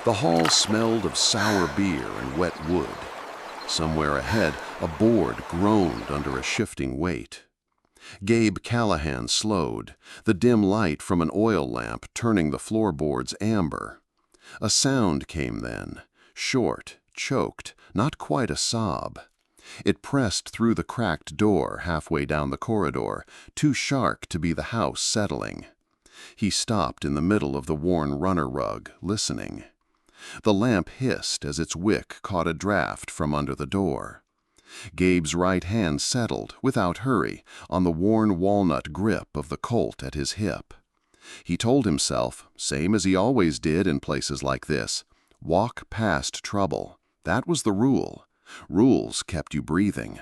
The hall smelled of sour beer and wet wood. Somewhere ahead, a board groaned under a shifting weight. Gabe Callahan slowed, the dim light from an oil lamp turning the floorboards amber. A sound came then, short, choked, not quite a sob. It pressed through the cracked door halfway down the corridor, too sharp to be the house settling. He stopped in the middle of the worn runner rug, listening. The lamp hissed as its wick caught a draft from under the door. Gabe's right hand settled, without hurry, on the worn walnut grip of the Colt at his hip. He told himself, same as he always did in places like this, walk past trouble. That was the rule. Rules kept you breathing.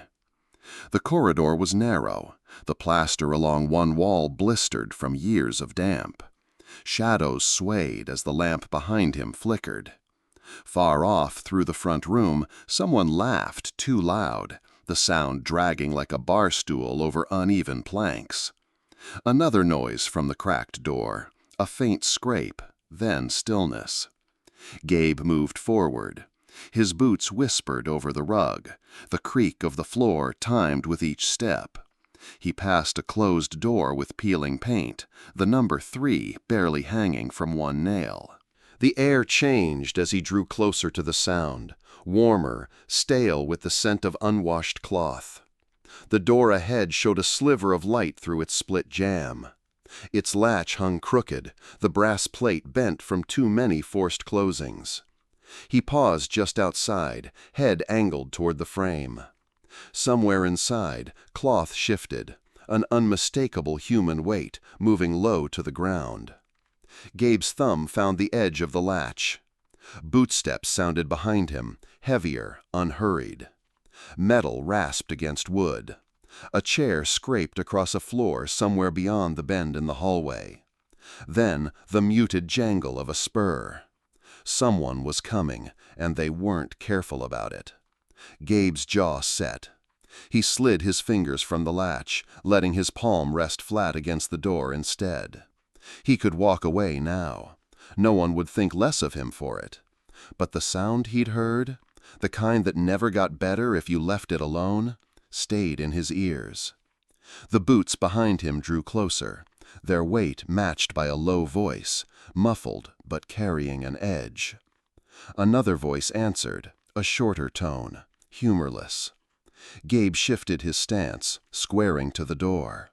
The corridor was narrow, the plaster along one wall blistered from years of damp. Shadows swayed as the lamp behind him flickered. Far off through the front room, someone laughed too loud, the sound dragging like a bar stool over uneven planks. Another noise from the cracked door, a faint scrape, then stillness. Gabe moved forward. His boots whispered over the rug, the creak of the floor timed with each step. He passed a closed door with peeling paint, the number 3 barely hanging from one nail. The air changed as he drew closer to the sound, warmer, stale with the scent of unwashed cloth. The door ahead showed a sliver of light through its split jamb. Its latch hung crooked, the brass plate bent from too many forced closings. He paused just outside, head angled toward the frame. Somewhere inside, cloth shifted, an unmistakable human weight moving low to the ground. Gabe's thumb found the edge of the latch. Bootsteps sounded behind him, heavier, unhurried. Metal rasped against wood. A chair scraped across a floor somewhere beyond the bend in the hallway. Then the muted jangle of a spur. Someone was coming, and they weren't careful about it. Gabe's jaw set. He slid his fingers from the latch, letting his palm rest flat against the door instead. He could walk away now. No one would think less of him for it. But the sound he'd heard, the kind that never got better if you left it alone, stayed in his ears. The boots behind him drew closer, their weight matched by a low voice, muffled but carrying an edge. Another voice answered, a shorter tone, humorless. Gabe shifted his stance, squaring to the door.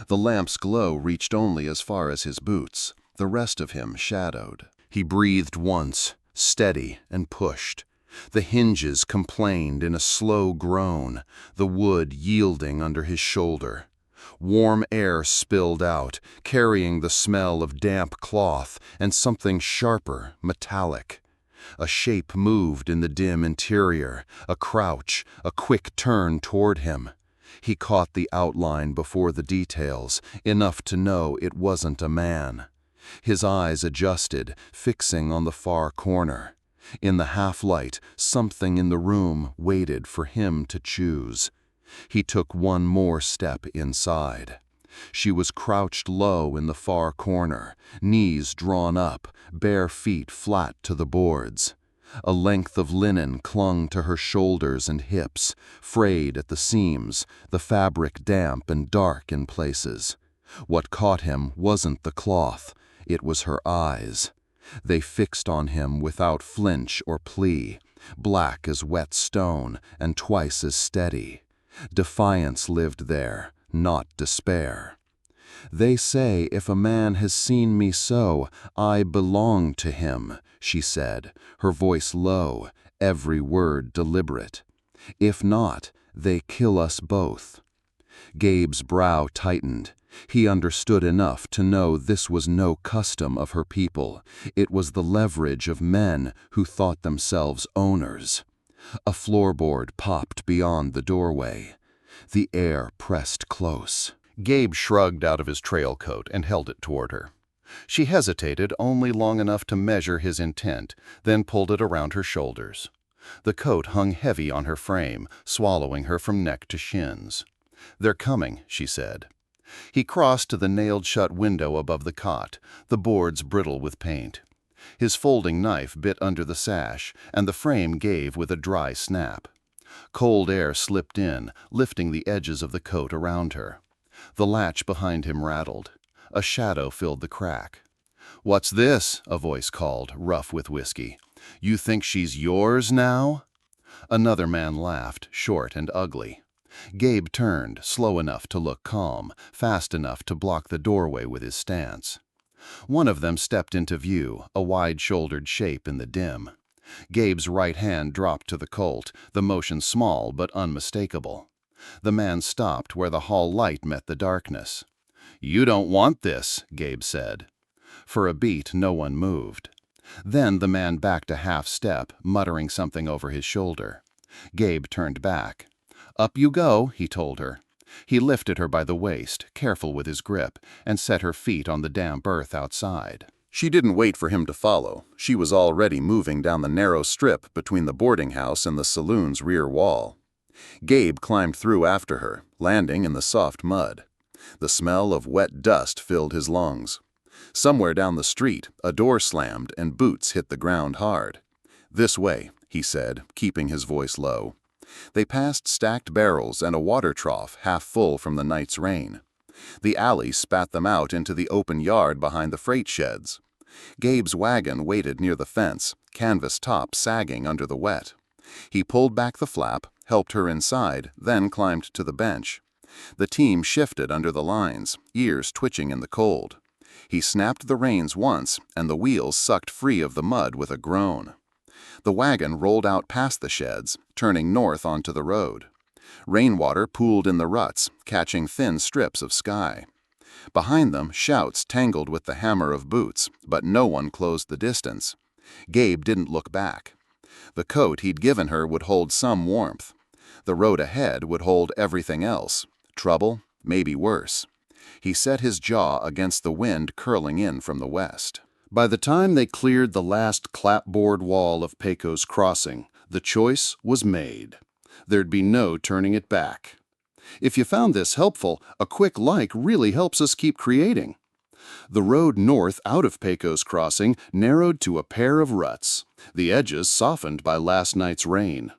The lamp's glow reached only as far as his boots, the rest of him shadowed. He breathed once, steady, and pushed. The hinges complained in a slow groan, the wood yielding under his shoulder. Warm air spilled out, carrying the smell of damp cloth and something sharper, metallic. A shape moved in the dim interior, a crouch, a quick turn toward him. He caught the outline before the details, enough to know it wasn't a man. His eyes adjusted, fixing on the far corner. In the half-light, something in the room waited for him to choose. He took one more step inside. She was crouched low in the far corner, knees drawn up, bare feet flat to the boards. A length of linen clung to her shoulders and hips, frayed at the seams, the fabric damp and dark in places. What caught him wasn't the cloth, it was her eyes. They fixed on him without flinch or plea, black as wet stone and twice as steady. Defiance lived there, not despair. They say if a man has seen me so, I belong to him, she said, her voice low, every word deliberate. If not, they kill us both. Gabe's brow tightened. He understood enough to know this was no custom of her people. It was the leverage of men who thought themselves owners. A floorboard popped beyond the doorway. The air pressed close. Gabe shrugged out of his trail coat and held it toward her. She hesitated only long enough to measure his intent, then pulled it around her shoulders. The coat hung heavy on her frame, swallowing her from neck to shins. "They're coming," she said. He crossed to the nailed-shut window above the cot, the boards brittle with paint. His folding knife bit under the sash, and the frame gave with a dry snap. Cold air slipped in, lifting the edges of the coat around her. The latch behind him rattled. A shadow filled the crack. "What's this?" a voice called, rough with whiskey. "You think she's yours now?" Another man laughed, short and ugly. Gabe turned, slow enough to look calm, fast enough to block the doorway with his stance. One of them stepped into view, a wide-shouldered shape in the dim. Gabe's right hand dropped to the Colt, the motion small but unmistakable. The man stopped where the hall light met the darkness. "You don't want this," Gabe said. For a beat, no one moved. Then the man backed a half-step, muttering something over his shoulder. Gabe turned back. "Up you go," he told her. He lifted her by the waist, careful with his grip, and set her feet on the damp earth outside. She didn't wait for him to follow. She was already moving down the narrow strip between the boarding house and the saloon's rear wall. Gabe climbed through after her, landing in the soft mud. The smell of wet dust filled his lungs. Somewhere down the street, a door slammed and boots hit the ground hard. "This way," he said, keeping his voice low. They passed stacked barrels and a water trough half full from the night's rain. The alley spat them out into the open yard behind the freight sheds. Gabe's wagon waited near the fence, canvas top sagging under the wet. He pulled back the flap, helped her inside, then climbed to the bench. The team shifted under the lines, ears twitching in the cold. He snapped the reins once, and the wheels sucked free of the mud with a groan. The wagon rolled out past the sheds, turning north onto the road. Rainwater pooled in the ruts, catching thin strips of sky. Behind them, shouts tangled with the hammer of boots, but no one closed the distance. Gabe didn't look back. The coat he'd given her would hold some warmth. The road ahead would hold everything else. Trouble, maybe worse. He set his jaw against the wind curling in from the west. By the time they cleared the last clapboard wall of Pecos Crossing, the choice was made. There'd be no turning it back. If you found this helpful, a quick like really helps us keep creating. The road north out of Pecos Crossing narrowed to a pair of ruts, the edges softened by last night's rain.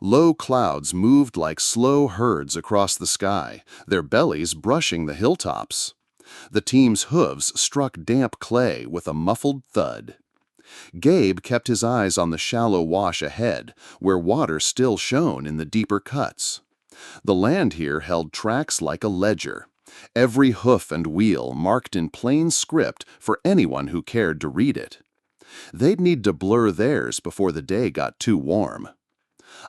Low clouds moved like slow herds across the sky, their bellies brushing the hilltops. The team's hooves struck damp clay with a muffled thud. Gabe kept his eyes on the shallow wash ahead, where water still shone in the deeper cuts. The land here held tracks like a ledger, every hoof and wheel marked in plain script for anyone who cared to read it. They'd need to blur theirs before the day got too warm.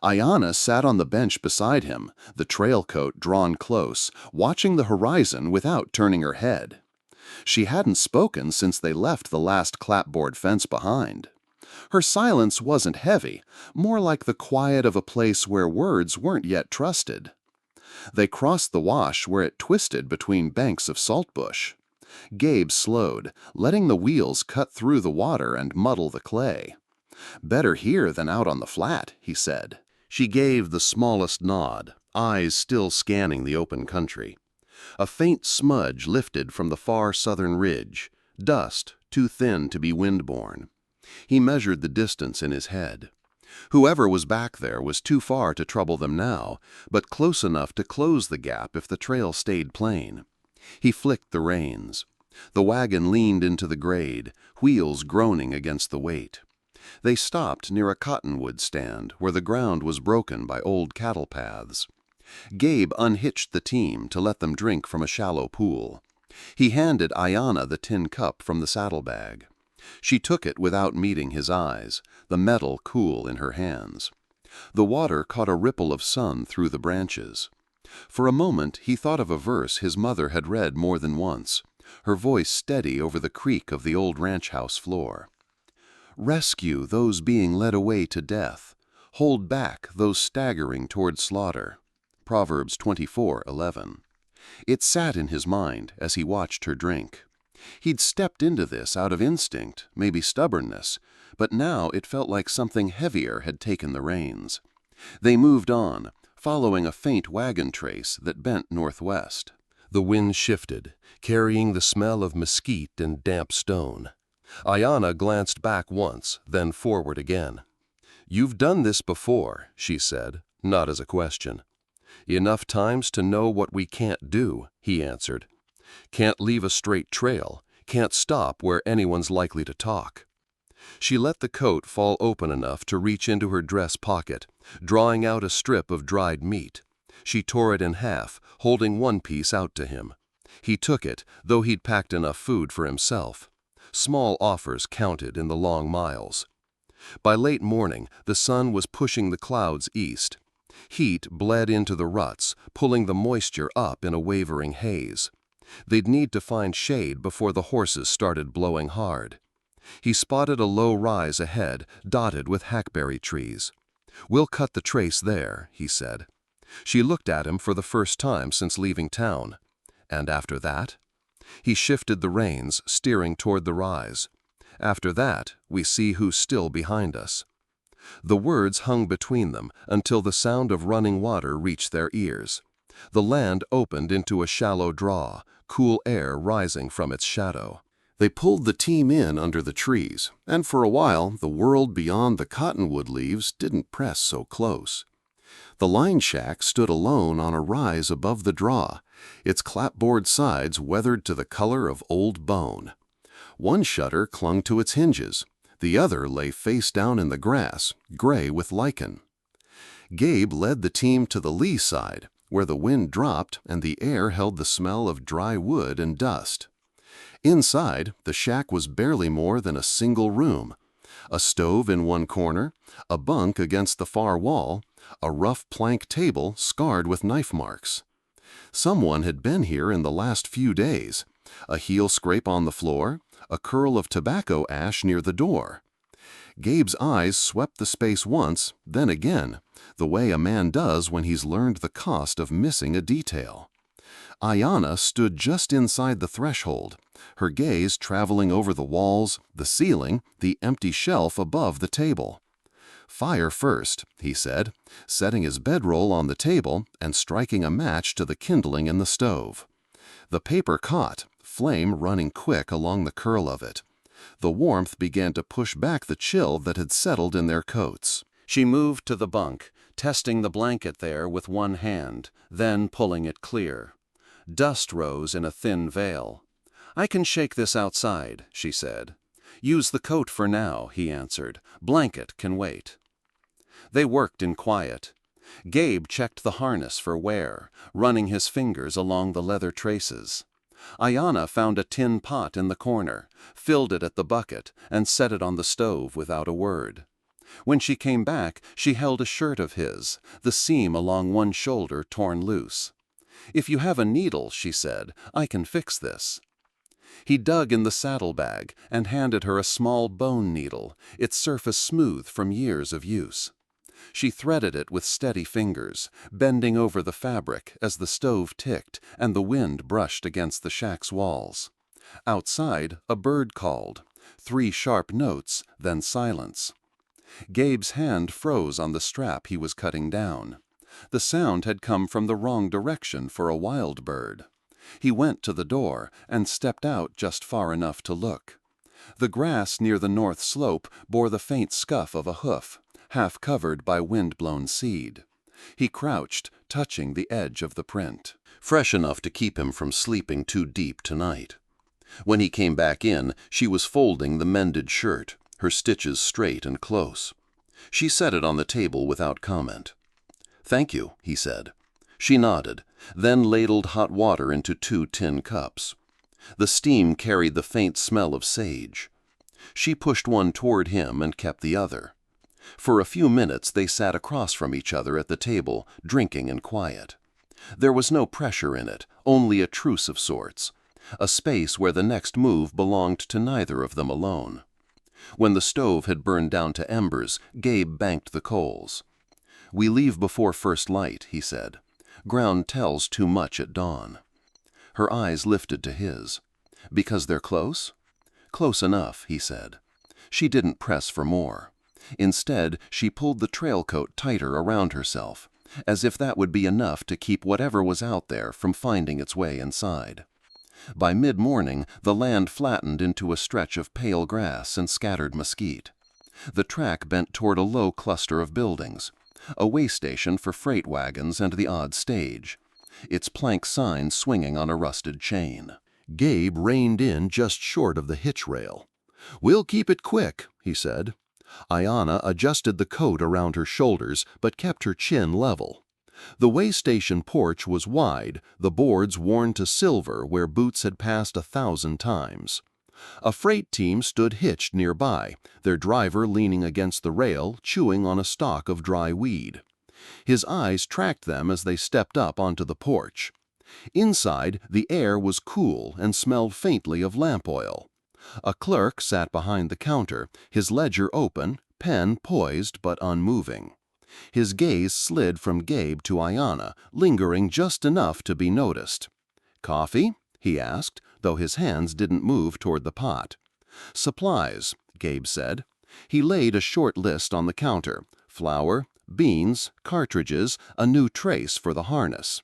Ayanna sat on the bench beside him, the trail coat drawn close, watching the horizon without turning her head. She hadn't spoken since they left the last clapboard fence behind. Her silence wasn't heavy, more like the quiet of a place where words weren't yet trusted. They crossed the wash where it twisted between banks of saltbush. Gabe slowed, letting the wheels cut through the water and muddle the clay. "Better here than out on the flat," he said. She gave the smallest nod, eyes still scanning the open country. A faint smudge lifted from the far southern ridge, dust too thin to be windborne. He measured the distance in his head. Whoever was back there was too far to trouble them now, but close enough to close the gap if the trail stayed plain. He flicked the reins. The wagon leaned into the grade, wheels groaning against the weight. They stopped near a cottonwood stand where the ground was broken by old cattle paths. Gabe unhitched the team to let them drink from a shallow pool. He handed Ayanna the tin cup from the saddlebag. She took it without meeting his eyes, the metal cool in her hands. The water caught a ripple of sun through the branches. For a moment he thought of a verse his mother had read more than once, her voice steady over the creak of the old ranch house floor. "Rescue those being led away to death. Hold back those staggering toward slaughter." Proverbs 24:11. It sat in his mind as he watched her drink. He'd stepped into this out of instinct, maybe stubbornness, but now it felt like something heavier had taken the reins. They moved on, following a faint wagon trace that bent northwest. The wind shifted, carrying the smell of mesquite and damp stone. Ayanna glanced back once, then forward again. "You've done this before," she said, not as a question. "Enough times to know what we can't do," he answered. "Can't leave a straight trail, can't stop where anyone's likely to talk." She let the coat fall open enough to reach into her dress pocket, drawing out a strip of dried meat. She tore it in half, holding one piece out to him. He took it, though he'd packed enough food for himself. Small offers counted in the long miles. By late morning, the sun was pushing the clouds east. Heat bled into the ruts, pulling the moisture up in a wavering haze. They'd need to find shade before the horses started blowing hard. He spotted a low rise ahead, dotted with hackberry trees. "We'll cut the trace there," he said. She looked at him for the first time since leaving town. "And after that?" He shifted the reins, steering toward the rise. "After that, we see who's still behind us." The words hung between them until the sound of running water reached their ears. The land opened into a shallow draw, cool air rising from its shadow. They pulled the team in under the trees, and for a while the world beyond the cottonwood leaves didn't press so close. The line shack stood alone on a rise above the draw, its clapboard sides weathered to the color of old bone. One shutter clung to its hinges. The other lay face down in the grass, gray with lichen. Gabe led the team to the lee side, where the wind dropped and the air held the smell of dry wood and dust. Inside, the shack was barely more than a single room. A stove in one corner, a bunk against the far wall, a rough plank table scarred with knife marks. Someone had been here in the last few days. A heel scrape on the floor, a curl of tobacco ash near the door. Gabe's eyes swept the space once, then again, the way a man does when he's learned the cost of missing a detail. Ayanna stood just inside the threshold, her gaze traveling over the walls, the ceiling, the empty shelf above the table. "Fire first," he said, setting his bedroll on the table and striking a match to the kindling in the stove. The paper caught, flame running quick along the curl of it. The warmth began to push back the chill that had settled in their coats. She moved to the bunk, testing the blanket there with one hand, then pulling it clear. Dust rose in a thin veil. "I can shake this outside," she said. "Use the coat for now," he answered. "Blanket can wait." They worked in quiet. Gabe checked the harness for wear, running his fingers along the leather traces. Ayanna found a tin pot in the corner, filled it at the bucket, and set it on the stove without a word. When she came back, she held a shirt of his, the seam along one shoulder torn loose. "If you have a needle," she said, "I can fix this." He dug in the saddlebag and handed her a small bone needle, its surface smooth from years of use. She threaded it with steady fingers, bending over the fabric as the stove ticked and the wind brushed against the shack's walls. Outside, a bird called. 3 sharp notes, then silence. Gabe's hand froze on the strap he was cutting down. The sound had come from the wrong direction for a wild bird. He went to the door and stepped out just far enough to look. The grass near the north slope bore the faint scuff of a hoof, half covered by wind-blown seed. He crouched, touching the edge of the print, fresh enough to keep him from sleeping too deep tonight. When he came back in, she was folding the mended shirt, her stitches straight and close. She set it on the table without comment. "Thank you," he said. She nodded, then ladled hot water into 2 tin cups. The steam carried the faint smell of sage. She pushed one toward him and kept the other. For a few minutes they sat across from each other at the table, drinking in quiet. There was no pressure in it, only a truce of sorts, a space where the next move belonged to neither of them alone. When the stove had burned down to embers, Gabe banked the coals. "We leave before first light," he said. "Ground tells too much at dawn." Her eyes lifted to his. "Because they're close?" "Close enough," he said. She didn't press for more. Instead, she pulled the trail coat tighter around herself, as if that would be enough to keep whatever was out there from finding its way inside. By mid-morning, the land flattened into a stretch of pale grass and scattered mesquite. The track bent toward a low cluster of buildings, a way station for freight wagons and the odd stage, its plank sign swinging on a rusted chain. Gabe reined in just short of the hitch rail. "We'll keep it quick," he said. Ayanna adjusted the coat around her shoulders but kept her chin level. The way station porch was wide, the boards worn to silver where boots had passed 1,000 times. A freight team stood hitched nearby, their driver leaning against the rail, chewing on a stalk of dry weed. His eyes tracked them as they stepped up onto the porch. Inside, the air was cool and smelled faintly of lamp oil. A clerk sat behind the counter, his ledger open, pen poised but unmoving. His gaze slid from Gabe to Ayanna, lingering just enough to be noticed. "Coffee?" he asked, though his hands didn't move toward the pot. "Supplies," Gabe said. He laid a short list on the counter: flour, beans, cartridges, a new trace for the harness.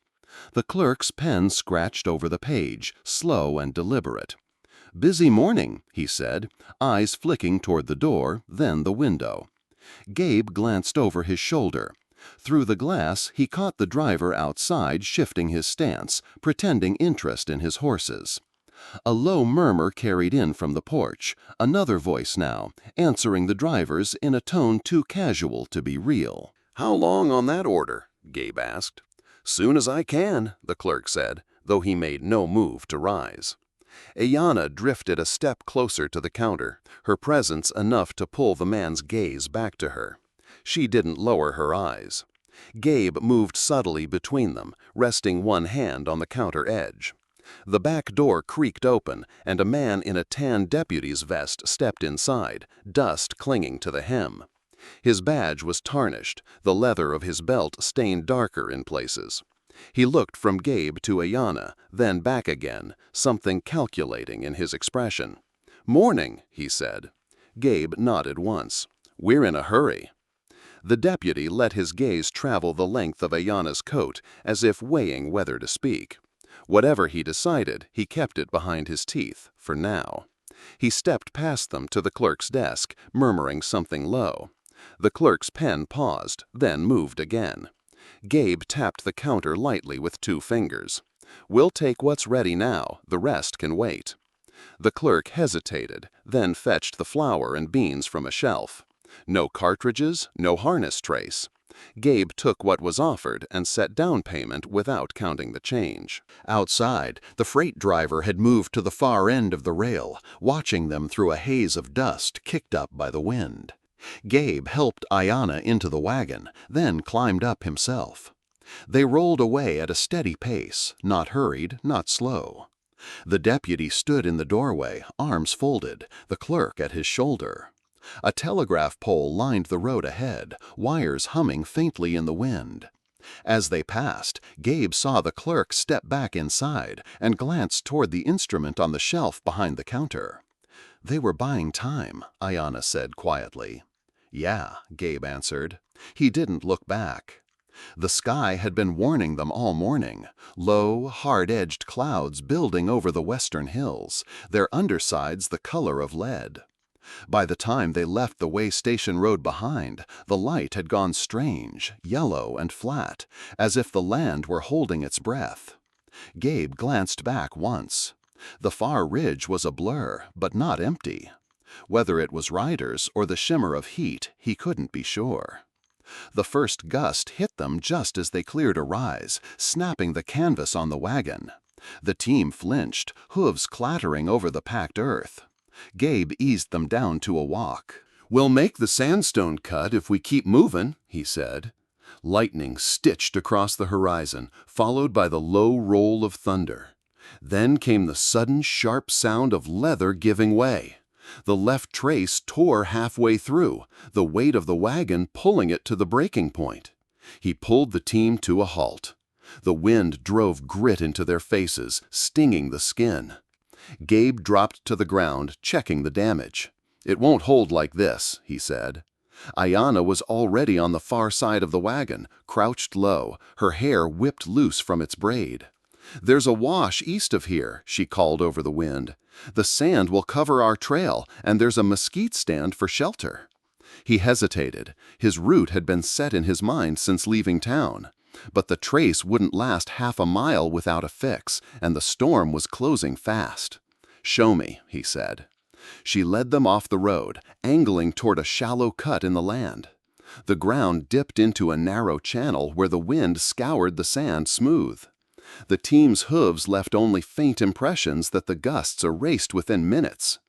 The clerk's pen scratched over the page, slow and deliberate. "Busy morning," he said, eyes flicking toward the door, then the window. Gabe glanced over his shoulder. Through the glass, he caught the driver outside shifting his stance, pretending interest in his horses. A low murmur carried in from the porch, another voice now, answering the driver's in a tone too casual to be real. "How long on that order?" Gabe asked. "Soon as I can," the clerk said, though he made no move to rise. Ayanna drifted a step closer to the counter, her presence enough to pull the man's gaze back to her. She didn't lower her eyes. Gabe moved subtly between them, resting one hand on the counter edge. The back door creaked open, and a man in a tan deputy's vest stepped inside, dust clinging to the hem. His badge was tarnished, the leather of his belt stained darker in places. He looked from Gabe to Ayanna, then back again, something calculating in his expression. "Morning," he said. Gabe nodded once. "We're in a hurry." The deputy let his gaze travel the length of Ayanna's coat, as if weighing whether to speak. Whatever he decided, he kept it behind his teeth, for now. He stepped past them to the clerk's desk, murmuring something low. The clerk's pen paused, then moved again. Gabe tapped the counter lightly with 2 fingers. "We'll take what's ready now, the rest can wait." The clerk hesitated, then fetched the flour and beans from a shelf. No cartridges, no harness trace. Gabe took what was offered and set down payment without counting the change. Outside, the freight driver had moved to the far end of the rail, watching them through a haze of dust kicked up by the wind. Gabe helped Ayanna into the wagon, then climbed up himself. They rolled away at a steady pace, not hurried, not slow. The deputy stood in the doorway, arms folded, the clerk at his shoulder. A telegraph pole lined the road ahead, wires humming faintly in the wind. As they passed, Gabe saw the clerk step back inside and glance toward the instrument on the shelf behind the counter. "They were buying time," Ayanna said quietly. "Yeah," Gabe answered. He didn't look back. The sky had been warning them all morning, low, hard-edged clouds building over the western hills, their undersides the color of lead. By the time they left the way station road behind, the light had gone strange, yellow and flat, as if the land were holding its breath. Gabe glanced back once. The far ridge was a blur, but not empty. Whether it was riders or the shimmer of heat, he couldn't be sure. The first gust hit them just as they cleared a rise, snapping the canvas on the wagon. The team flinched, hooves clattering over the packed earth. Gabe eased them down to a walk. "We'll make the sandstone cut if we keep moving," he said. Lightning stitched across the horizon, followed by the low roll of thunder. Then came the sudden sharp sound of leather giving way. The left trace tore halfway through, the weight of the wagon pulling it to the breaking point. He pulled the team to a halt. The wind drove grit into their faces, stinging the skin. Gabe dropped to the ground, checking the damage. "It won't hold like this," he said. Ayanna was already on the far side of the wagon, crouched low, her hair whipped loose from its braid. "There's a wash east of here," she called over the wind. "The sand will cover our trail, and there's a mesquite stand for shelter." He hesitated. His route had been set in his mind since leaving town. But the trace wouldn't last half a mile without a fix, and the storm was closing fast. "Show me," he said. She led them off the road, angling toward a shallow cut in the land. The ground dipped into a narrow channel where the wind scoured the sand smooth. The team's hooves left only faint impressions that the gusts erased within minutes.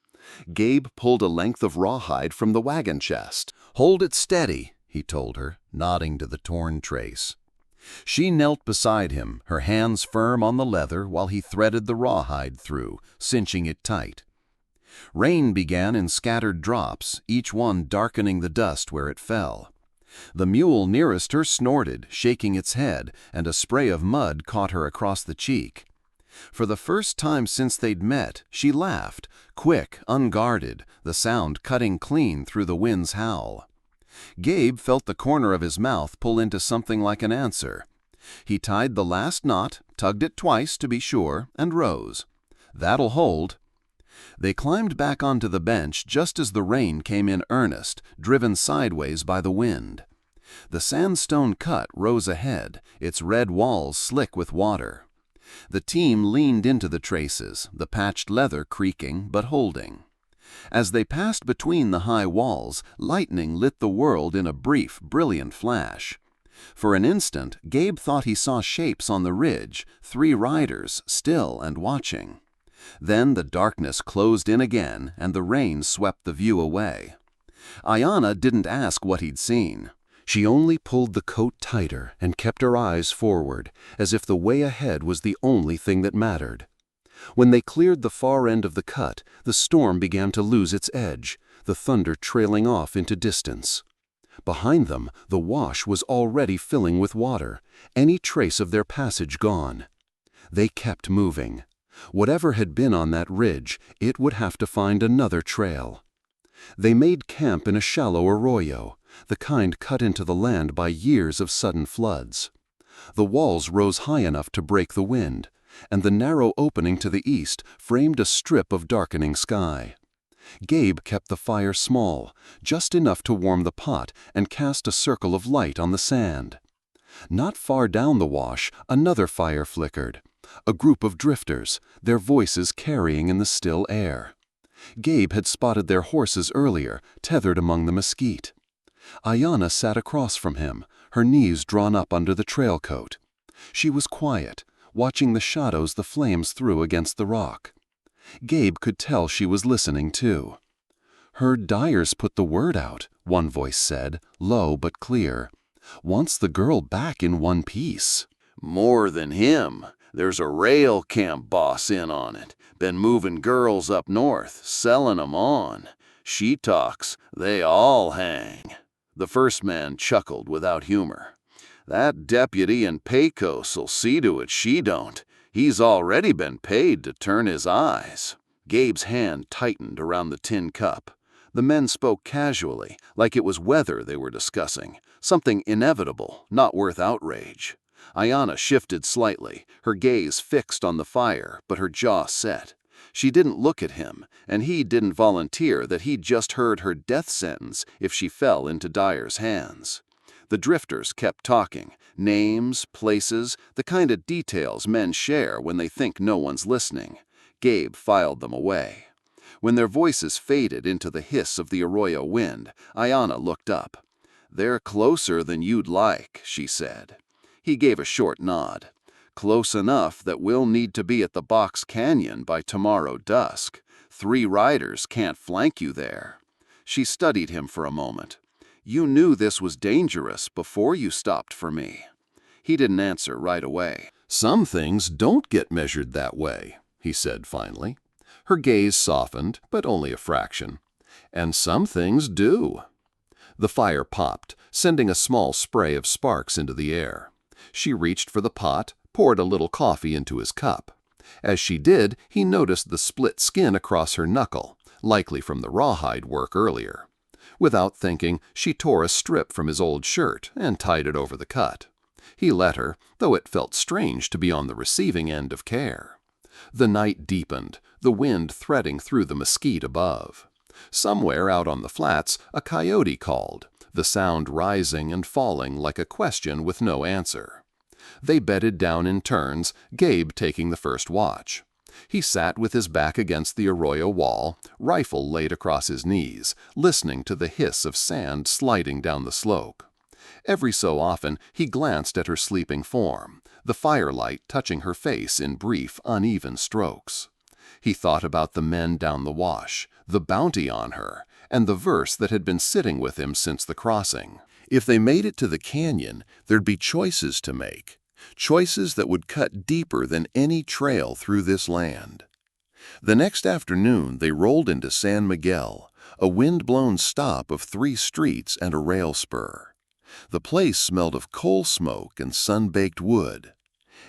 Gabe pulled a length of rawhide from the wagon chest. "Hold it steady," he told her, nodding to the torn trace. She knelt beside him, her hands firm on the leather while he threaded the rawhide through, cinching it tight. Rain began in scattered drops, each one darkening the dust where it fell. The mule nearest her snorted, shaking its head, and a spray of mud caught her across the cheek. For the first time since they'd met, she laughed, quick, unguarded, the sound cutting clean through the wind's howl. Gabe felt the corner of his mouth pull into something like an answer. He tied the last knot, tugged it twice to be sure, and rose. "That'll hold." They climbed back onto the bench just as the rain came in earnest, driven sideways by the wind. The sandstone cut rose ahead, its red walls slick with water. The team leaned into the traces, the patched leather creaking but holding. As they passed between the high walls, lightning lit the world in a brief, brilliant flash. For an instant, Gabe thought he saw shapes on the ridge, 3 riders, still and watching. Then the darkness closed in again, and the rain swept the view away. Ayanna didn't ask what he'd seen. She only pulled the coat tighter and kept her eyes forward, as if the way ahead was the only thing that mattered. When they cleared the far end of the cut, the storm began to lose its edge, the thunder trailing off into distance. Behind them, the wash was already filling with water, any trace of their passage gone. They kept moving. Whatever had been on that ridge, it would have to find another trail. They made camp in a shallow arroyo, the kind cut into the land by years of sudden floods. The walls rose high enough to break the wind, and the narrow opening to the east framed a strip of darkening sky. Gabe kept the fire small, just enough to warm the pot and cast a circle of light on the sand. Not far down the wash, another fire flickered. A group of drifters, their voices carrying in the still air. Gabe had spotted their horses earlier, tethered among the mesquite. Ayanna sat across from him, her knees drawn up under the trail coat. She was quiet, watching the shadows the flames threw against the rock. Gabe could tell she was listening too. "Heard Dyer's put the word out," one voice said, low but clear. "Wants the girl back in one piece." "More than him. There's a rail camp boss in on it. Been moving girls up north, selling 'em on. She talks, they all hang." The first man chuckled without humor. "That deputy in Pecos'll see to it she don't. He's already been paid to turn his eyes." Gabe's hand tightened around the tin cup. The men spoke casually, like it was weather they were discussing, something inevitable, not worth outrage. Ayanna shifted slightly, her gaze fixed on the fire, but her jaw set. She didn't look at him, and he didn't volunteer that he'd just heard her death sentence if she fell into Dyer's hands. The drifters kept talking, names, places, the kind of details men share when they think no one's listening. Gabe filed them away. When their voices faded into the hiss of the arroyo wind, Ayanna looked up. "They're closer than you'd like," she said. He gave a short nod. "Close enough that we'll need to be at the Box Canyon by tomorrow dusk. 3 riders can't flank you there." She studied him for a moment. "You knew this was dangerous before you stopped for me." He didn't answer right away. "Some things don't get measured that way," he said finally. Her gaze softened, but only a fraction. "And some things do." The fire popped, sending a small spray of sparks into the air. She reached for the pot, poured a little coffee into his cup. As she did, he noticed the split skin across her knuckle, likely from the rawhide work earlier. Without thinking, she tore a strip from his old shirt and tied it over the cut. He let her, though it felt strange to be on the receiving end of care. The night deepened, the wind threading through the mesquite above. Somewhere out on the flats, a coyote called, the sound rising and falling like a question with no answer. They bedded down in turns, Gabe taking the first watch. He sat with his back against the arroyo wall, rifle laid across his knees, listening to the hiss of sand sliding down the slope. Every so often he glanced at her sleeping form, the firelight touching her face in brief, uneven strokes. He thought about the men down the wash, the bounty on her, and the verse that had been sitting with him since the crossing. If they made it to the canyon, there'd be choices to make, choices that would cut deeper than any trail through this land. The next afternoon they rolled into San Miguel, a wind-blown stop of 3 streets and a rail spur. The place smelled of coal smoke and sun-baked wood.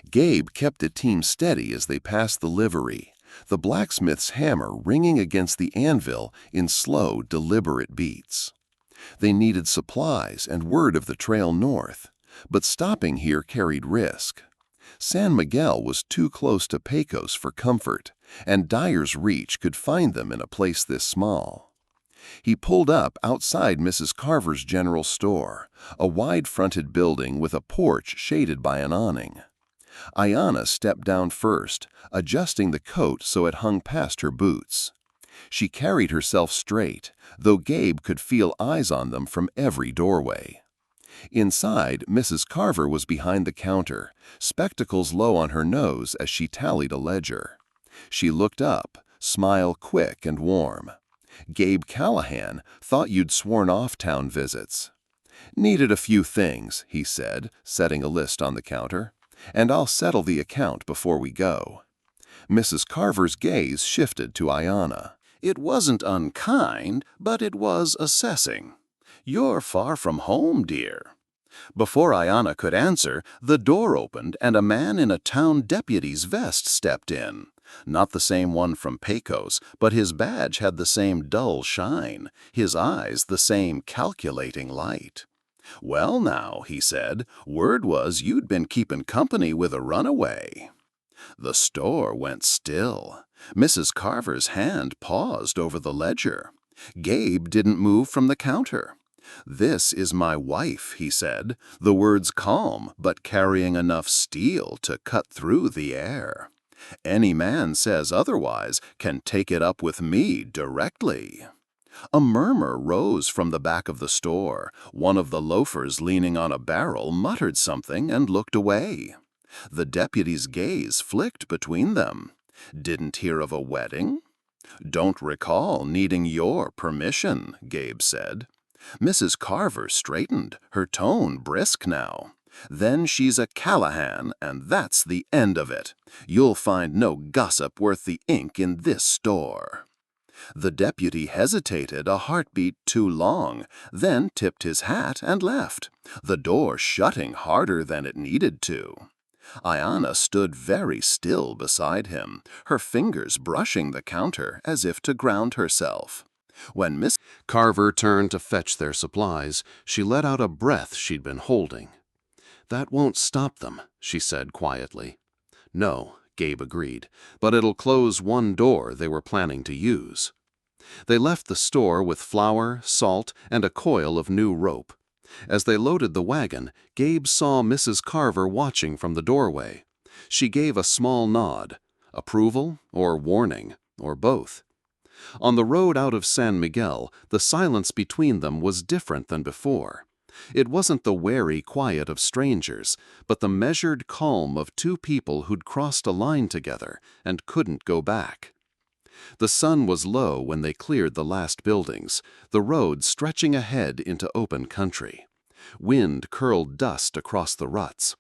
Gabe kept the team steady as they passed the livery, the blacksmith's hammer ringing against the anvil in slow, deliberate beats. They needed supplies and word of the trail north, but stopping here carried risk. San Miguel was too close to Pecos for comfort, and Dyer's Reach could find them in a place this small. He pulled up outside Mrs. Carver's general store, a wide-fronted building with a porch shaded by an awning. Ayanna stepped down first, adjusting the coat so it hung past her boots. She carried herself straight, though Gabe could feel eyes on them from every doorway. Inside, Mrs. Carver was behind the counter, spectacles low on her nose as she tallied a ledger. She looked up, smile quick and warm. Gabe Callahan thought you'd sworn off town visits. Needed a few things, he said, setting a list on the counter, and I'll settle the account before we go. Mrs. Carver's gaze shifted to Ayanna. It wasn't unkind, but it was assessing. You're far from home, dear. Before Ayanna could answer, the door opened and a man in a town deputy's vest stepped in. Not the same one from Pecos, but his badge had the same dull shine, his eyes the same calculating light. "Well now," he said, "word was you'd been keeping company with a runaway." The store went still. Mrs. Carver's hand paused over the ledger. Gabe didn't move from the counter. "This is my wife," he said, the words calm but carrying enough steel to cut through the air. "Any man says otherwise can take it up with me directly." A murmur rose from the back of the store. One of the loafers leaning on a barrel muttered something and looked away. The deputy's gaze flicked between them. "Didn't hear of a wedding?" "Don't recall needing your permission," Gabe said. Mrs. Carver straightened, her tone brisk now. "Then she's a Callahan, and that's the end of it. You'll find no gossip worth the ink in this store." The deputy hesitated a heartbeat too long, then tipped his hat and left, the door shutting harder than it needed to. Ayanna stood very still beside him, her fingers brushing the counter as if to ground herself. When Miss Carver turned to fetch their supplies, she let out a breath she'd been holding. "That won't stop them," she said quietly. "No," Gabe agreed, "but it'll close one door they were planning to use." They left the store with flour, salt, and a coil of new rope. As they loaded the wagon, Gabe saw Mrs. Carver watching from the doorway. She gave a small nod, approval or warning, or both. On the road out of San Miguel, the silence between them was different than before. It wasn't the wary quiet of strangers, but the measured calm of 2 people who'd crossed a line together and couldn't go back. The sun was low when they cleared the last buildings, the road stretching ahead into open country. Wind curled dust across the ruts.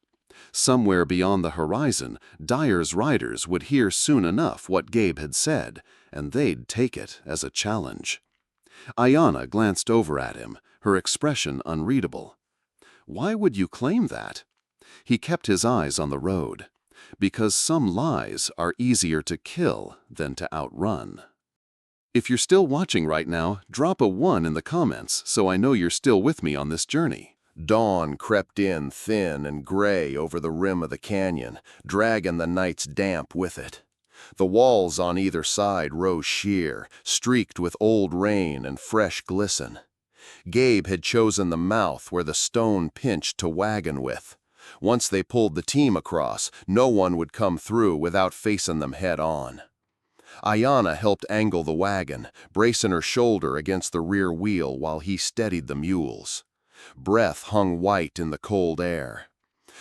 Somewhere beyond the horizon, Dyer's riders would hear soon enough what Gabe had said, and they'd take it as a challenge. Ayanna glanced over at him, her expression unreadable. "Why would you claim that?" He kept his eyes on the road. "Because some lies are easier to kill than to outrun." If you're still watching right now, drop a 1 in the comments so I know you're still with me on this journey. Dawn crept in thin and gray over the rim of the canyon, dragging the night's damp with it. The walls on either side rose sheer, streaked with old rain and fresh glisten. Gabe had chosen the mouth where the stone pinched to wagon with. Once they pulled the team across, no one would come through without facing them head on. Ayanna helped angle the wagon, bracing her shoulder against the rear wheel while he steadied the mules. Breath hung white in the cold air.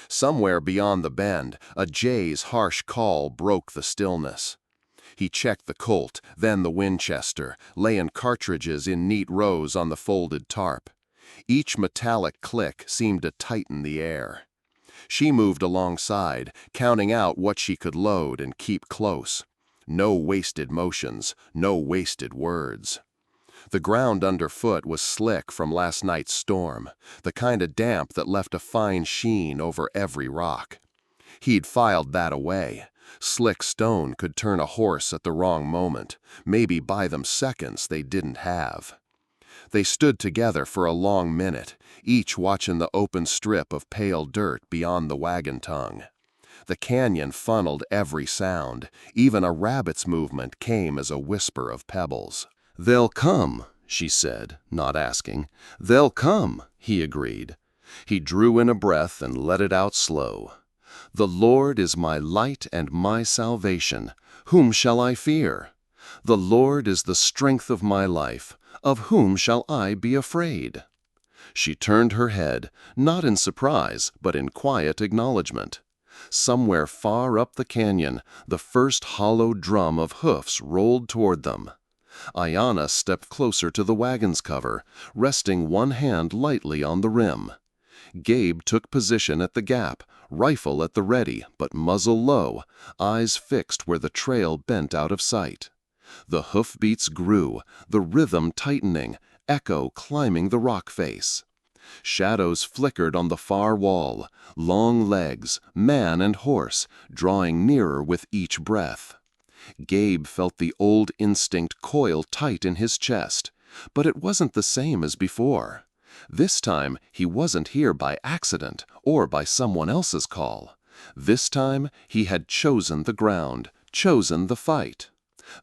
Somewhere beyond the bend, a jay's harsh call broke the stillness. He checked the Colt, then the Winchester, laying cartridges in neat rows on the folded tarp. Each metallic click seemed to tighten the air. She moved alongside, counting out what she could load and keep close. No wasted motions, no wasted words. The ground underfoot was slick from last night's storm, the kind of damp that left a fine sheen over every rock. He'd filed that away. Slick stone could turn a horse at the wrong moment, maybe buy them seconds they didn't have. They stood together for a long minute, each watching the open strip of pale dirt beyond the wagon tongue. The canyon funneled every sound. Even a rabbit's movement came as a whisper of pebbles. "They'll come," she said, not asking. "They'll come," he agreed. He drew in a breath and let it out slow. "The Lord is my light and my salvation. Whom shall I fear? The Lord is the strength of my life. Of whom shall I be afraid?" She turned her head, not in surprise, but in quiet acknowledgment. Somewhere far up the canyon, the first hollow drum of hoofs rolled toward them. Ayanna stepped closer to the wagon's cover, resting one hand lightly on the rim. Gabe took position at the gap, rifle at the ready, but muzzle low, eyes fixed where the trail bent out of sight. The hoofbeats grew, the rhythm tightening, echo climbing the rock face. Shadows flickered on the far wall, long legs, man and horse, drawing nearer with each breath. Gabe felt the old instinct coil tight in his chest, but it wasn't the same as before. This time, he wasn't here by accident or by someone else's call. This time, he had chosen the ground, chosen the fight.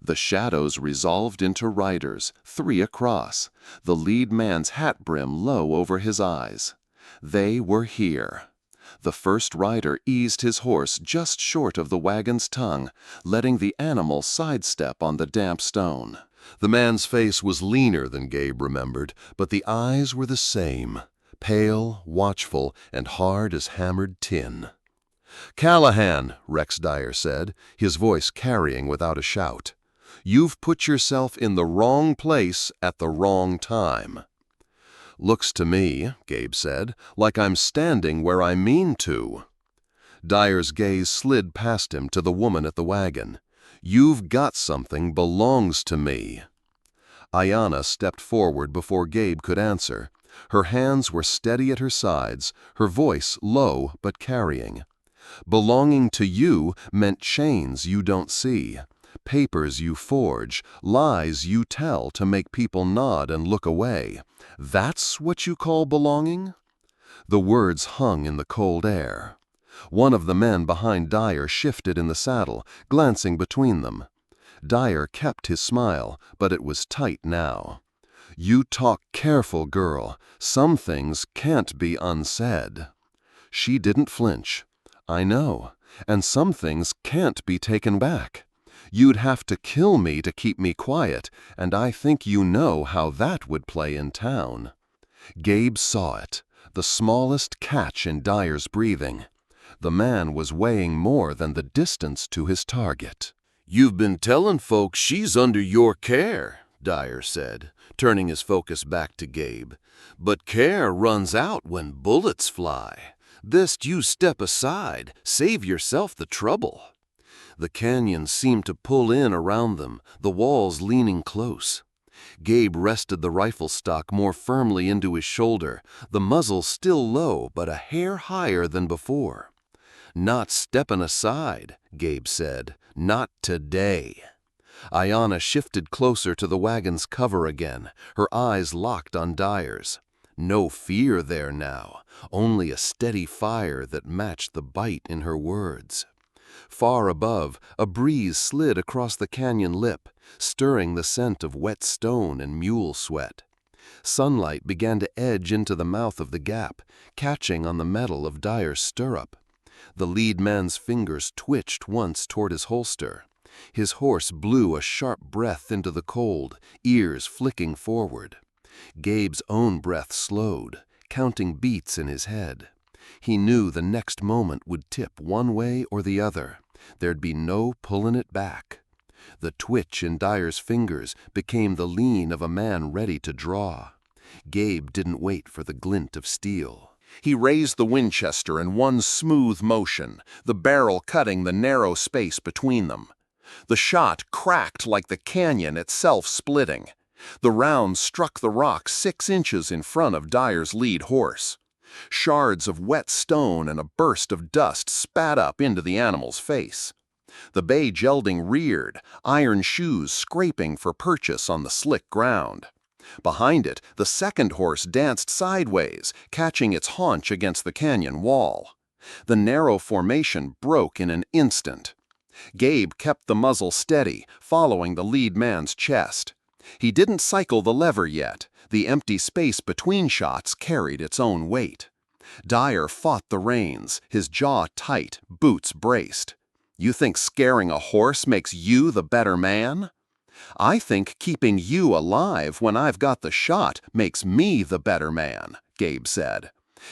The shadows resolved into riders, 3 across, the lead man's hat brim low over his eyes. They were here. The first rider eased his horse just short of the wagon's tongue, letting the animal sidestep on the damp stone. The man's face was leaner than Gabe remembered, but the eyes were the same, pale, watchful, and hard as hammered tin. "Callahan," Rex Dyer said, his voice carrying without a shout. "You've put yourself in the wrong place at the wrong time." "Looks to me," Gabe said, "like I'm standing where I mean to." Dyer's gaze slid past him to the woman at the wagon. "You've got something belongs to me." Ayanna stepped forward before Gabe could answer. Her hands were steady at her sides, her voice low but carrying. "Belonging to you meant chains you don't see, papers you forge, lies you tell to make people nod and look away. That's what you call belonging?" The words hung in the cold air. One of the men behind Dyer shifted in the saddle, glancing between them. Dyer kept his smile, but it was tight now. "You talk careful, girl. Some things can't be unsaid." She didn't flinch. "I know, and some things can't be taken back. You'd have to kill me to keep me quiet, and I think you know how that would play in town." Gabe saw it, the smallest catch in Dyer's breathing. The man was weighing more than the distance to his target. "You've been telling folks she's under your care," Dyer said, turning his focus back to Gabe. "But care runs out when bullets fly. Best you step aside, save yourself the trouble." The canyon seemed to pull in around them, the walls leaning close. Gabe rested the rifle stock more firmly into his shoulder, the muzzle still low but a hair higher than before. "Not steppin' aside," Gabe said. "Not today." Ayanna shifted closer to the wagon's cover again, her eyes locked on Dyer's. No fear there now, only a steady fire that matched the bite in her words. Far above, a breeze slid across the canyon lip, stirring the scent of wet stone and mule sweat. Sunlight began to edge into the mouth of the gap, catching on the metal of Dyer's stirrup. The lead man's fingers twitched once toward his holster. His horse blew a sharp breath into the cold, ears flicking forward. Gabe's own breath slowed, counting beats in his head. He knew the next moment would tip one way or the other. There'd be no pulling it back. The twitch in Dyer's fingers became the lean of a man ready to draw. Gabe didn't wait for the glint of steel. He raised the Winchester in one smooth motion, the barrel cutting the narrow space between them. The shot cracked like the canyon itself splitting. The round struck the rock 6 inches in front of Dyer's lead horse. Shards of wet stone and a burst of dust spat up into the animal's face. The bay gelding reared, iron shoes scraping for purchase on the slick ground. Behind it, the second horse danced sideways, catching its haunch against the canyon wall. The narrow formation broke in an instant. Gabe kept the muzzle steady, following the lead man's chest. He didn't cycle the lever yet. The empty space between shots carried its own weight. Dyer fought the reins, his jaw tight, boots braced. You think scaring a horse makes you the better man? I think keeping you alive when I've got the shot makes me the better man, Gabe said.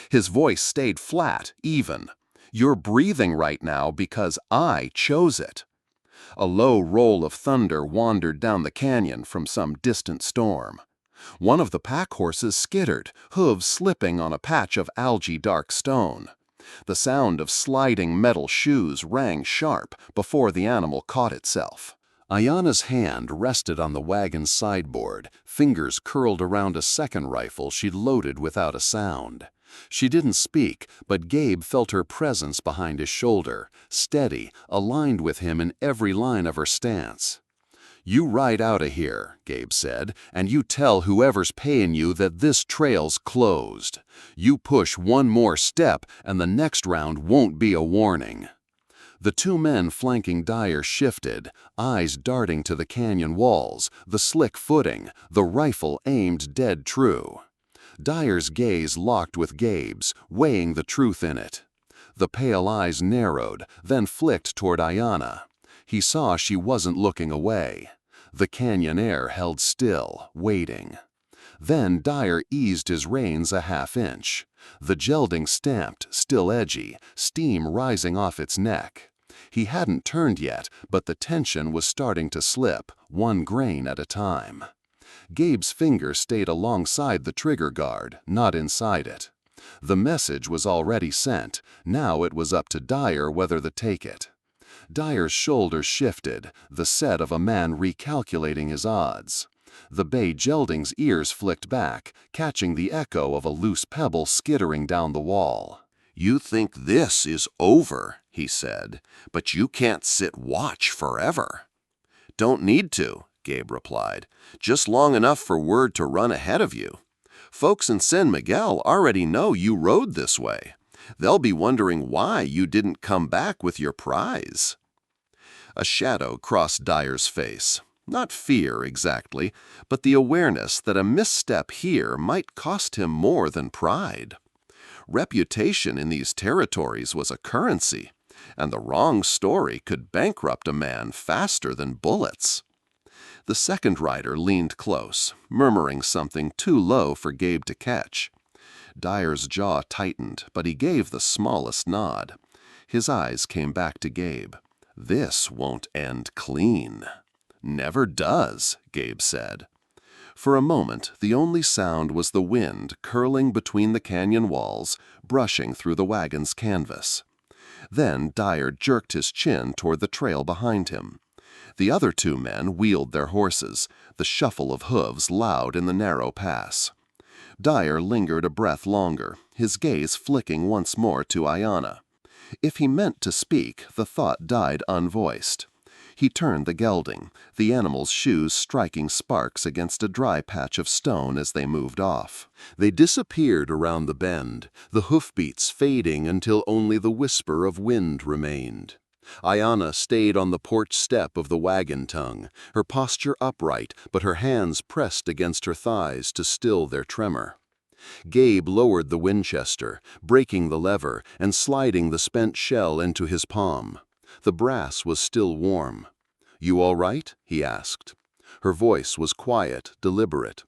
His voice stayed flat, even. You're breathing right now because I chose it. A low roll of thunder wandered down the canyon from some distant storm. One of the pack horses skittered, hooves slipping on a patch of algae-dark stone. The sound of sliding metal shoes rang sharp before the animal caught itself. Ayana's hand rested on the wagon's sideboard, fingers curled around a second rifle she'd loaded without a sound. She didn't speak, but Gabe felt her presence behind his shoulder, steady, aligned with him in every line of her stance. You ride out of here, Gabe said, and you tell whoever's paying you that this trail's closed. You push one more step and the next round won't be a warning. The 2 men flanking Dyer shifted, eyes darting to the canyon walls, the slick footing, the rifle aimed dead true. Dyer's gaze locked with Gabe's, weighing the truth in it. The pale eyes narrowed, then flicked toward Ayana. He saw she wasn't looking away. The canyon air held still, waiting. Then Dyer eased his reins a half-inch. The gelding stamped, still edgy, steam rising off its neck. He hadn't turned yet, but the tension was starting to slip, 1 grain at a time. Gabe's finger stayed alongside the trigger guard, not inside it. The message was already sent. Now it was up to Dyer whether to take it. Dyer's shoulders shifted, the set of a man recalculating his odds. The bay gelding's ears flicked back, catching the echo of a loose pebble skittering down the wall. You think this is over, he said, but you can't sit watch forever. Don't need to, Gabe replied, just long enough for word to run ahead of you. Folks in San Miguel already know you rode this way. They'll be wondering why you didn't come back with your prize. A shadow crossed Dyer's face. Not fear exactly, but the awareness that a misstep here might cost him more than pride. Reputation in these territories was a currency, and the wrong story could bankrupt a man faster than bullets. The second rider leaned close, murmuring something too low for Gabe to catch. Dyer's jaw tightened, but he gave the smallest nod. His eyes came back to Gabe. This won't end clean. Never does, Gabe said. For a moment, the only sound was the wind curling between the canyon walls, brushing through the wagon's canvas. Then Dyer jerked his chin toward the trail behind him. The other 2 men wheeled their horses, the shuffle of hooves loud in the narrow pass. Dyer lingered a breath longer, his gaze flicking once more to Ayana. If he meant to speak, the thought died unvoiced. He turned the gelding, the animal's shoes striking sparks against a dry patch of stone as they moved off. They disappeared around the bend, the hoofbeats fading until only the whisper of wind remained. Ayanna stayed on the porch step of the wagon tongue, her posture upright, but her hands pressed against her thighs to still their tremor. Gabe lowered the Winchester, breaking the lever and sliding the spent shell into his palm. The brass was still warm. "You all right?" he asked. Her voice was quiet, deliberate.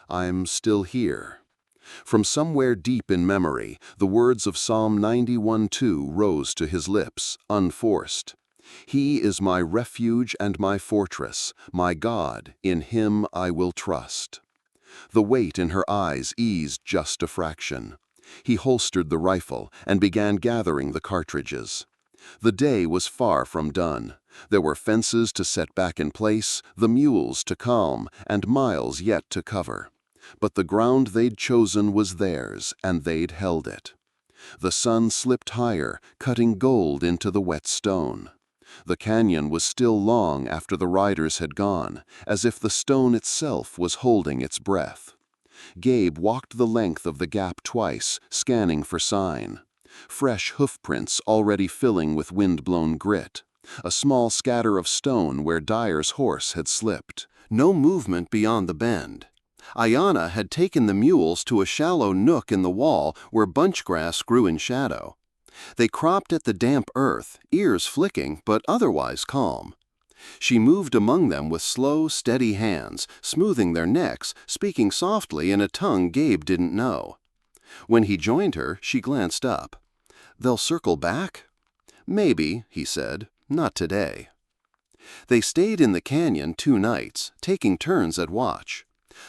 "I'm still here." From somewhere deep in memory, the words of Psalm 91:2 rose to his lips, unforced. "He is my refuge and my fortress, my God, in him I will trust." The weight in her eyes eased just a fraction. He holstered the rifle and began gathering the cartridges. The day was far from done. There were fences to set back in place, the mules to calm, and miles yet to cover. But the ground they'd chosen was theirs, and they'd held it. The sun slipped higher, cutting gold into the wet stone. The canyon was still long after the riders had gone, as if the stone itself was holding its breath. Gabe walked the length of the gap twice, scanning for sign. Fresh hoofprints already filling with wind-blown grit. A small scatter of stone where Dyer's horse had slipped. No movement beyond the bend. Ayanna had taken the mules to a shallow nook in the wall where bunchgrass grew in shadow. They cropped at the damp earth, ears flicking but otherwise calm. She moved among them with slow, steady hands, smoothing their necks, speaking softly in a tongue Gabe didn't know. When he joined her, she glanced up. "They'll circle back?" "Maybe," he said. "Not today." They stayed in the canyon 2 nights, taking turns at watch.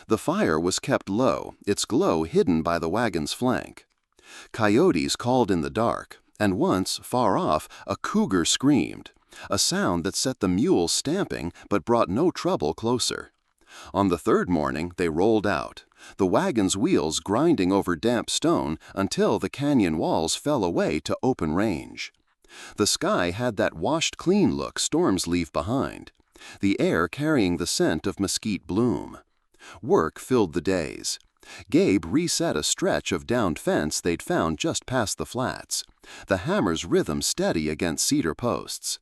The fire was kept low, its glow hidden by the wagon's flank. Coyotes called in the dark, and once, far off, a cougar screamed, a sound that set the mules stamping but brought no trouble closer. On the 3rd morning, they rolled out, the wagon's wheels grinding over damp stone until the canyon walls fell away to open range. The sky had that washed-clean look storms leave behind, the air carrying the scent of mesquite bloom. Work filled the days. Gabe reset a stretch of downed fence they'd found just past the flats, the hammer's rhythm steady against cedar posts.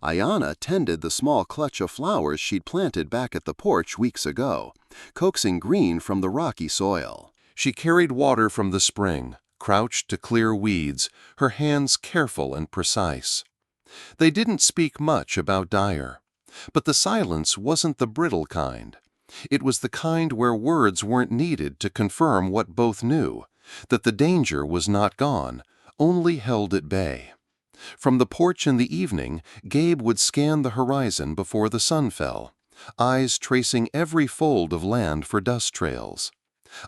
Ayanna tended the small clutch of flowers she'd planted back at the porch weeks ago, coaxing green from the rocky soil. She carried water from the spring, crouched to clear weeds, her hands careful and precise. They didn't speak much about Dyer, but the silence wasn't the brittle kind. It was the kind where words weren't needed to confirm what both knew, that the danger was not gone, only held at bay. From the porch in the evening, Gabe would scan the horizon before the sun fell, eyes tracing every fold of land for dust trails.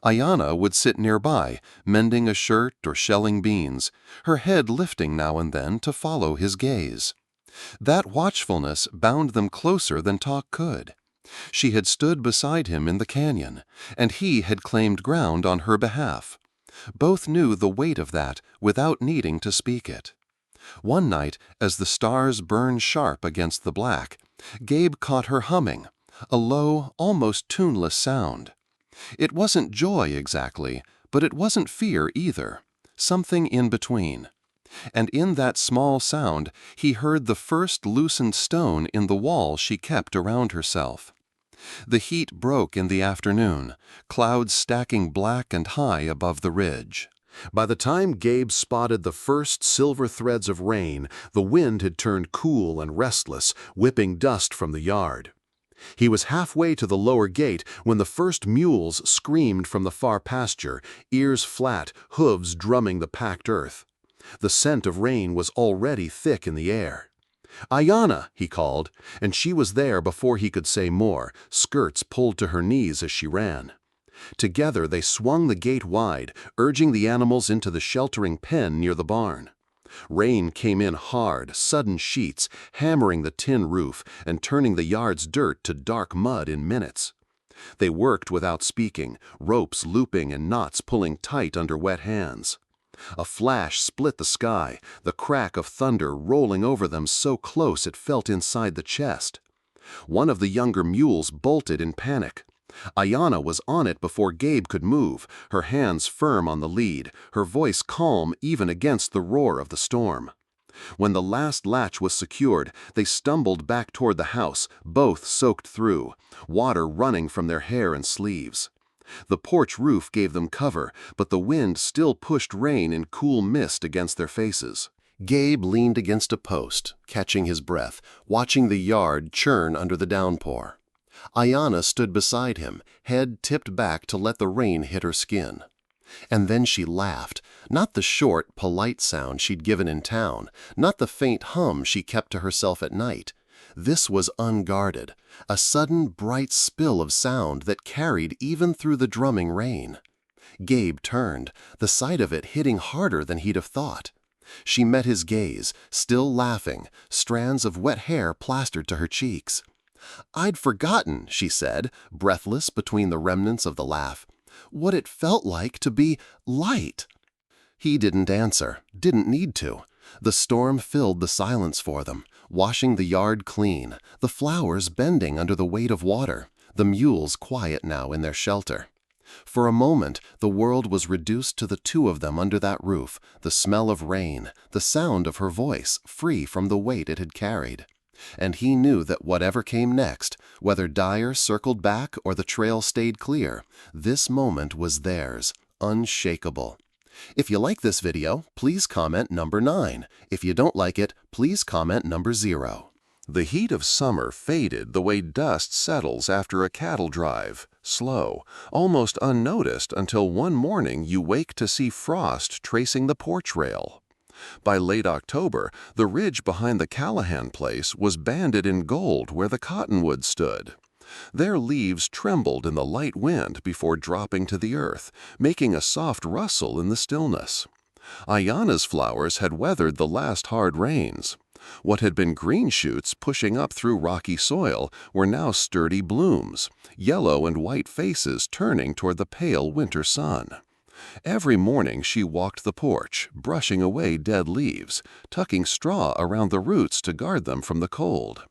Ayanna would sit nearby, mending a shirt or shelling beans, her head lifting now and then to follow his gaze. That watchfulness bound them closer than talk could. She had stood beside him in the canyon, and he had claimed ground on her behalf. Both knew the weight of that without needing to speak it. One night, as the stars burned sharp against the black, Gabe caught her humming, a low, almost tuneless sound. It wasn't joy exactly, but it wasn't fear either, something in between. And in that small sound, he heard the first loosened stone in the wall she kept around herself. The heat broke in the afternoon, clouds stacking black and high above the ridge. By the time Gabe spotted the first silver threads of rain, the wind had turned cool and restless, whipping dust from the yard. He was halfway to the lower gate when the first mules screamed from the far pasture, ears flat, hooves drumming the packed earth. The scent of rain was already thick in the air. "Ayanna!" he called, and she was there before he could say more, skirts pulled to her knees as she ran. Together they swung the gate wide, urging the animals into the sheltering pen near the barn. Rain came in hard, sudden sheets, hammering the tin roof and turning the yard's dirt to dark mud in minutes. They worked without speaking, ropes looping and knots pulling tight under wet hands. A flash split the sky, the crack of thunder rolling over them so close it felt inside the chest. One of the younger mules bolted in panic. Ayanna was on it before Gabe could move, her hands firm on the lead, her voice calm even against the roar of the storm. When the last latch was secured, they stumbled back toward the house, both soaked through, water running from their hair and sleeves. The porch roof gave them cover, but the wind still pushed rain in cool mist against their faces. Gabe leaned against a post, catching his breath, watching the yard churn under the downpour. Ayanna stood beside him, head tipped back to let the rain hit her skin. And then she laughed, not the short, polite sound she'd given in town, not the faint hum she kept to herself at night. This was unguarded, a sudden bright spill of sound that carried even through the drumming rain. Gabe turned, the sight of it hitting harder than he'd have thought. She met his gaze, still laughing, strands of wet hair plastered to her cheeks. "I'd forgotten," she said, breathless between the remnants of the laugh, "what it felt like to be light." He didn't answer, didn't need to. The storm filled the silence for them, washing the yard clean, the flowers bending under the weight of water, the mules quiet now in their shelter. For a moment, the world was reduced to the two of them under that roof, the smell of rain, the sound of her voice, free from the weight it had carried. And he knew that whatever came next, whether Dyer circled back or the trail stayed clear, this moment was theirs, unshakable. If you like this video, please comment number 9. If you don't like it, please comment number 0. The heat of summer faded the way dust settles after a cattle drive, slow, almost unnoticed until one morning you wake to see frost tracing the porch rail. By late October, the ridge behind the Callahan place was banded in gold where the cottonwood stood. Their leaves trembled in the light wind before dropping to the earth, making a soft rustle in the stillness. Ayanna's flowers had weathered the last hard rains. What had been green shoots pushing up through rocky soil were now sturdy blooms, yellow and white faces turning toward the pale winter sun. Every morning she walked the porch, brushing away dead leaves, tucking straw around the roots to guard them from the cold.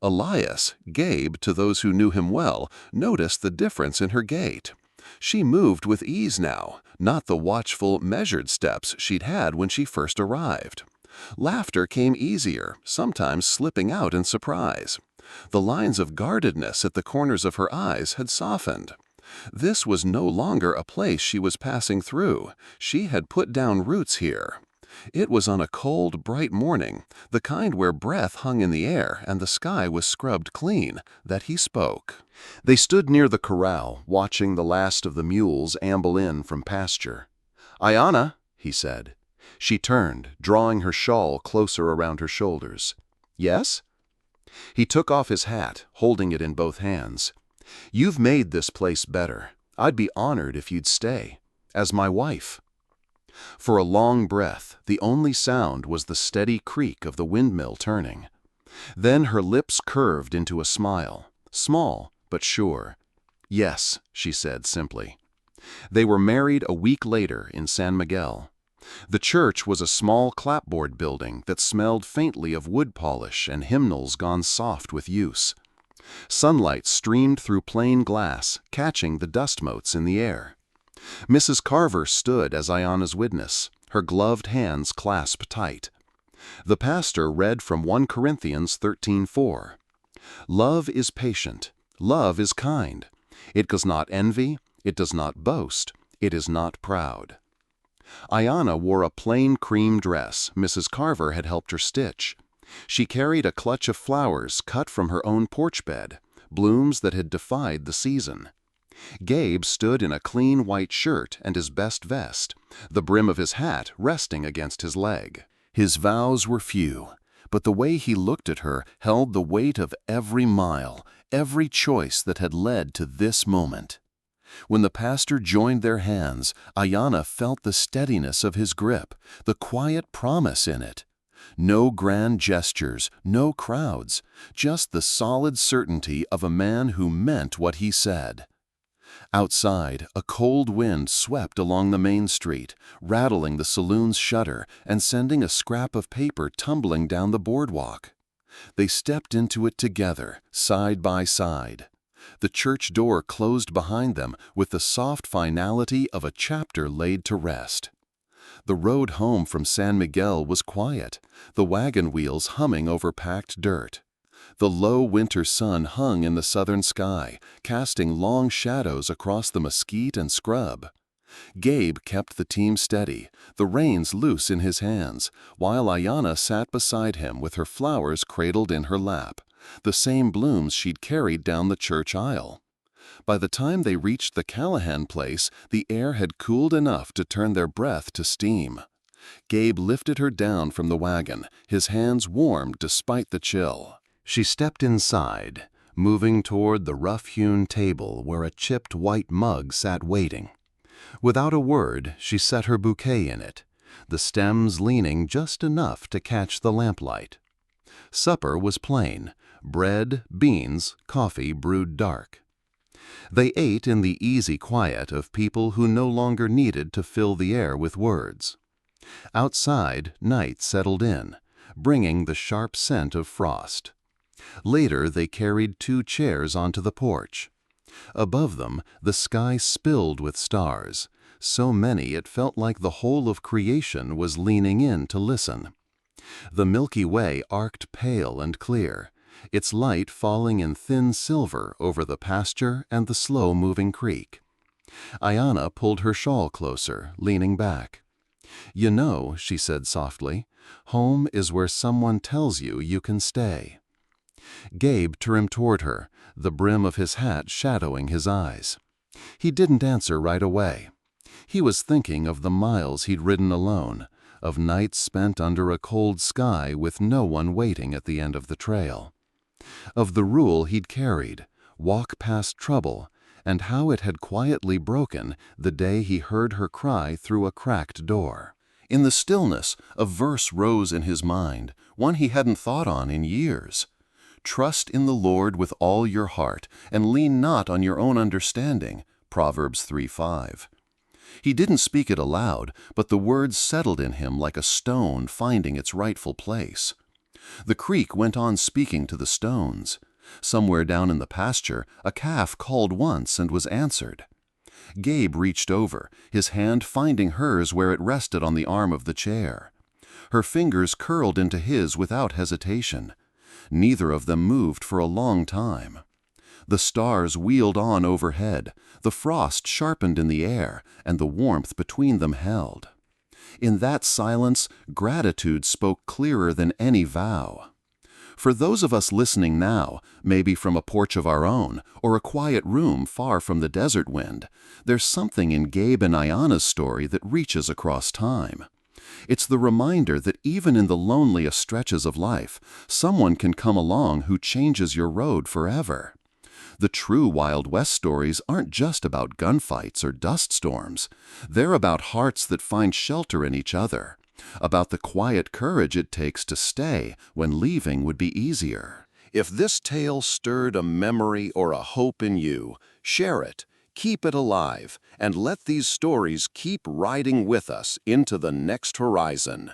Elias, Gabe, to those who knew him well, noticed the difference in her gait. She moved with ease now, not the watchful, measured steps she'd had when she first arrived. Laughter came easier, sometimes slipping out in surprise. The lines of guardedness at the corners of her eyes had softened. This was no longer a place she was passing through. She had put down roots here. It was on a cold, bright morning, the kind where breath hung in the air and the sky was scrubbed clean, that he spoke. They stood near the corral, watching the last of the mules amble in from pasture. "Ayanna," he said. She turned, drawing her shawl closer around her shoulders. "Yes?" He took off his hat, holding it in both hands. "You've made this place better. I'd be honored if you'd stay. As my wife." For a long breath, the only sound was the steady creak of the windmill turning. Then her lips curved into a smile, small but sure. "Yes," she said simply. They were married a week later in San Miguel. The church was a small clapboard building that smelled faintly of wood polish and hymnals gone soft with use. Sunlight streamed through plain glass, catching the dust motes in the air. Mrs. Carver stood as Ayanna's witness, her gloved hands clasped tight. The pastor read from 1 Corinthians 13:4. "Love is patient, love is kind. It does not envy, it does not boast, it is not proud." Ayanna wore a plain cream dress Mrs. Carver had helped her stitch. She carried a clutch of flowers cut from her own porch bed, blooms that had defied the season. Gabe stood in a clean white shirt and his best vest, the brim of his hat resting against his leg. His vows were few, but the way he looked at her held the weight of every mile, every choice that had led to this moment. When the pastor joined their hands, Ayanna felt the steadiness of his grip, the quiet promise in it. No grand gestures, no crowds, just the solid certainty of a man who meant what he said. Outside, a cold wind swept along the main street, rattling the saloon's shutter and sending a scrap of paper tumbling down the boardwalk. They stepped into it together, side by side. The church door closed behind them with the soft finality of a chapter laid to rest. The road home from San Miguel was quiet, the wagon wheels humming over packed dirt. The low winter sun hung in the southern sky, casting long shadows across the mesquite and scrub. Gabe kept the team steady, the reins loose in his hands, while Ayanna sat beside him with her flowers cradled in her lap, the same blooms she'd carried down the church aisle. By the time they reached the Callahan place, the air had cooled enough to turn their breath to steam. Gabe lifted her down from the wagon, his hands warm despite the chill. She stepped inside, moving toward the rough-hewn table where a chipped white mug sat waiting. Without a word, she set her bouquet in it, the stems leaning just enough to catch the lamplight. Supper was plain: bread, beans, coffee brewed dark. They ate in the easy quiet of people who no longer needed to fill the air with words. Outside, night settled in, bringing the sharp scent of frost. Later, they carried 2 chairs onto the porch. Above them, the sky spilled with stars, so many it felt like the whole of creation was leaning in to listen. The Milky Way arced pale and clear, its light falling in thin silver over the pasture and the slow-moving creek. Ayanna pulled her shawl closer, leaning back. "You know," she said softly, "home is where someone tells you you can stay." Gabe turned toward her, the brim of his hat shadowing his eyes. He didn't answer right away. He was thinking of the miles he'd ridden alone, of nights spent under a cold sky with no one waiting at the end of the trail. Of the rule he'd carried, walk past trouble, and how it had quietly broken the day he heard her cry through a cracked door. In the stillness, a verse rose in his mind, one he hadn't thought on in years. "Trust in the Lord with all your heart, and lean not on your own understanding," Proverbs 3:5. He didn't speak it aloud, but the words settled in him like a stone finding its rightful place. The creek went on speaking to the stones. Somewhere down in the pasture, a calf called once and was answered. Gabe reached over, his hand finding hers where it rested on the arm of the chair. Her fingers curled into his without hesitation. Neither of them moved for a long time. The stars wheeled on overhead, the frost sharpened in the air, and the warmth between them held. In that silence, gratitude spoke clearer than any vow. For those of us listening now, maybe from a porch of our own, or a quiet room far from the desert wind, there's something in Gabe and Ayanna's story that reaches across time. It's the reminder that even in the loneliest stretches of life, someone can come along who changes your road forever. The true Wild West stories aren't just about gunfights or dust storms. They're about hearts that find shelter in each other, about the quiet courage it takes to stay when leaving would be easier. If this tale stirred a memory or a hope in you, share it, keep it alive, and let these stories keep riding with us into the next horizon.